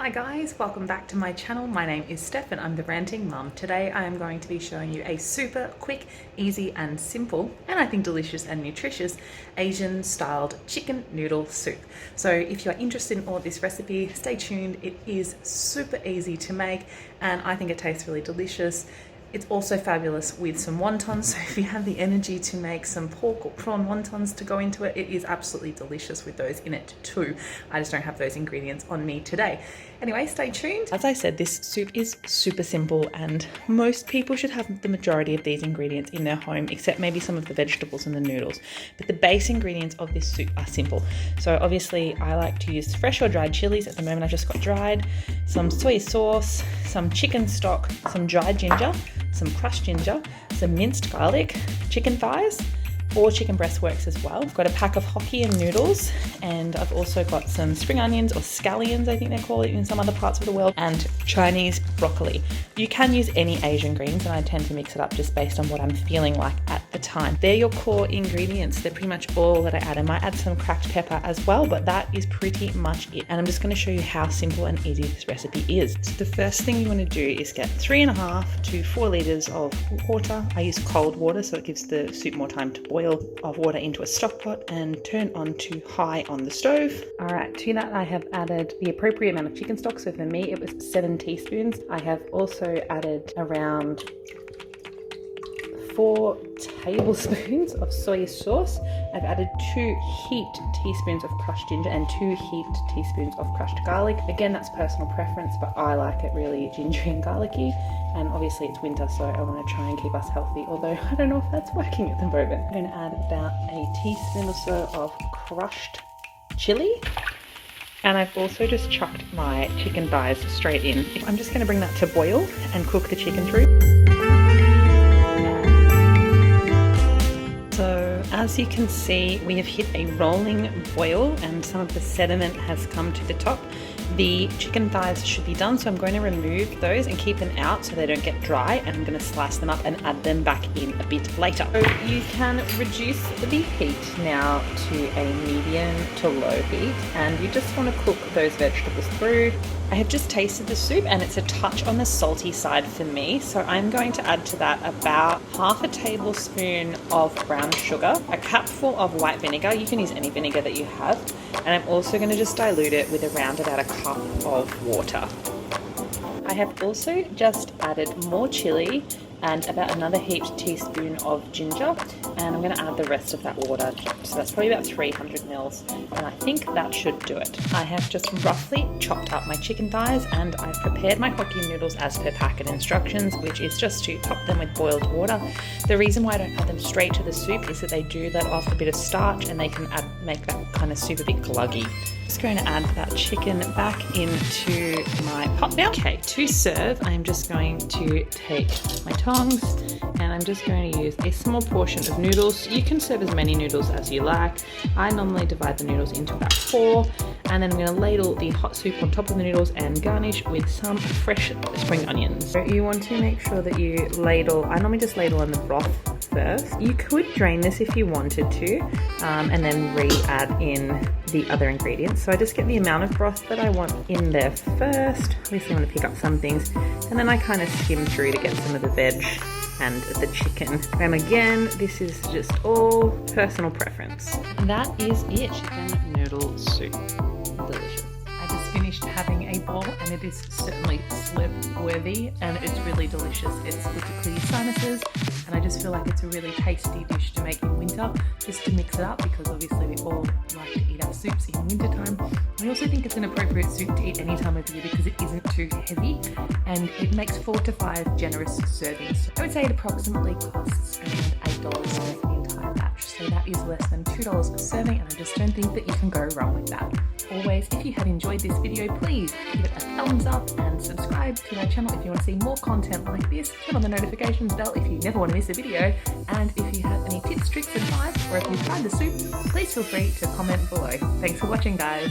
Hi guys, welcome back to my channel. My name is Steph and I'm the Ranting Mum. Today I am going to be showing you a super quick, easy and simple, and I think delicious and nutritious Asian styled chicken noodle soup. So if you're interested in all of this recipe, stay tuned. It is super easy to make and I think it tastes really delicious. It's also fabulous with some wontons, so if you have the energy to make some pork or prawn wontons to go into it, it is absolutely delicious with those in it too. I just don't have those ingredients on me today. Anyway, stay tuned. As I said, this soup is super simple and most people should have the majority of these ingredients in their home, except maybe some of the vegetables and the noodles. But the base ingredients of this soup are simple. So obviously I like to use fresh or dried chilies. At the moment I just got dried, some soy sauce, some chicken stock, some dried ginger, some crushed ginger, some minced garlic, chicken thighs, or chicken breast works as well. I've got a pack of hokkien noodles and I've also got some spring onions or scallions, I think they call it in some other parts of the world, and Chinese broccoli. You can use any Asian greens and I tend to mix it up just based on what I'm feeling like at the time. They're your core ingredients. They're pretty much all that I add. I might add some cracked pepper as well, but that is pretty much it. And I'm just going to show you how simple and easy this recipe is. So the first thing you want to do is get 3.5 to 4 litres of water. I use cold water so it gives the soup more time to boil, of water into a stock pot and turn on to high on the stove. All right, to that I have added the appropriate amount of chicken stock. So for me it was 7 teaspoons. I have also added around 4 tablespoons of soy sauce. I've added 2 heaped teaspoons of crushed ginger and 2 heaped teaspoons of crushed garlic. Again, that's personal preference, but I like it really gingery and garlicky. And obviously it's winter, so I want to try and keep us healthy, although I don't know if that's working at the moment. I'm going to add about a teaspoon or so of crushed chilli. And I've also just chucked my chicken thighs straight in. I'm just going to bring that to boil and cook the chicken through. So as you can see, we have hit a rolling boil and some of the sediment has come to the top. The chicken thighs should be done, so I'm going to remove those and keep them out so they don't get dry, and I'm going to slice them up and add them back in a bit later. So you can reduce the heat now to a medium to low heat, and you just want to cook those vegetables through. I have just tasted the soup and it's a touch on the salty side for me, so I'm going to add to that about half a tablespoon of brown sugar, a cupful of white vinegar. You can use any vinegar that you have, and I'm also going to just dilute it with around about a cup of water. I have also just added more chili and about another heaped teaspoon of ginger, and I'm going to add the rest of that water, so that's probably about 300 mils, and I think that should do it. I have just roughly chopped up my chicken thighs and I've prepared my hokkien noodles as per packet instructions, which is just to top them with boiled water. The reason why I don't add them straight to the soup is that they do let off a bit of starch and they can make that kind of soup a bit gluggy. Just going to add that chicken back into my pot now. Okay, to serve, I'm just going to take my tongs and I'm just going to use a small portion of noodles. You can serve as many noodles as you like. I normally divide the noodles into about 4, and then I'm going to ladle the hot soup on top of the noodles and garnish with some fresh spring onions. So you want to make sure that you ladle, I normally just ladle on the broth first. You could drain this if you wanted to, and then re-add in the other ingredients. So I just get the amount of broth that I want in there first. Obviously I want to pick up some things, and then I kind of skim through to get some of the veg and the chicken. And again, this is just all personal preference. And that is it, chicken noodle soup. Delicious. I just finished having a bowl and it is certainly slip worthy and it's really delicious. It's good to clear sinuses, and I just feel like it's a really tasty dish to make in winter, just to mix it up, because obviously we all like to eat our soups in winter time. I also think it's an appropriate soup to eat any time of year because it isn't too heavy and it makes 4 to 5 generous servings. I would say it approximately costs around $8 to make the entire batch, so that is less than $2 a serving, and I just don't think that you can go wrong with that. Always, if you have enjoyed this video, please give it a thumbs up and subscribe to my channel if you want to see more content like this. Turn on the notifications bell if you never want to miss a video, and if you have any tips, tricks, advice, or if you've tried the soup, please feel free to comment below. Thanks for watching, guys.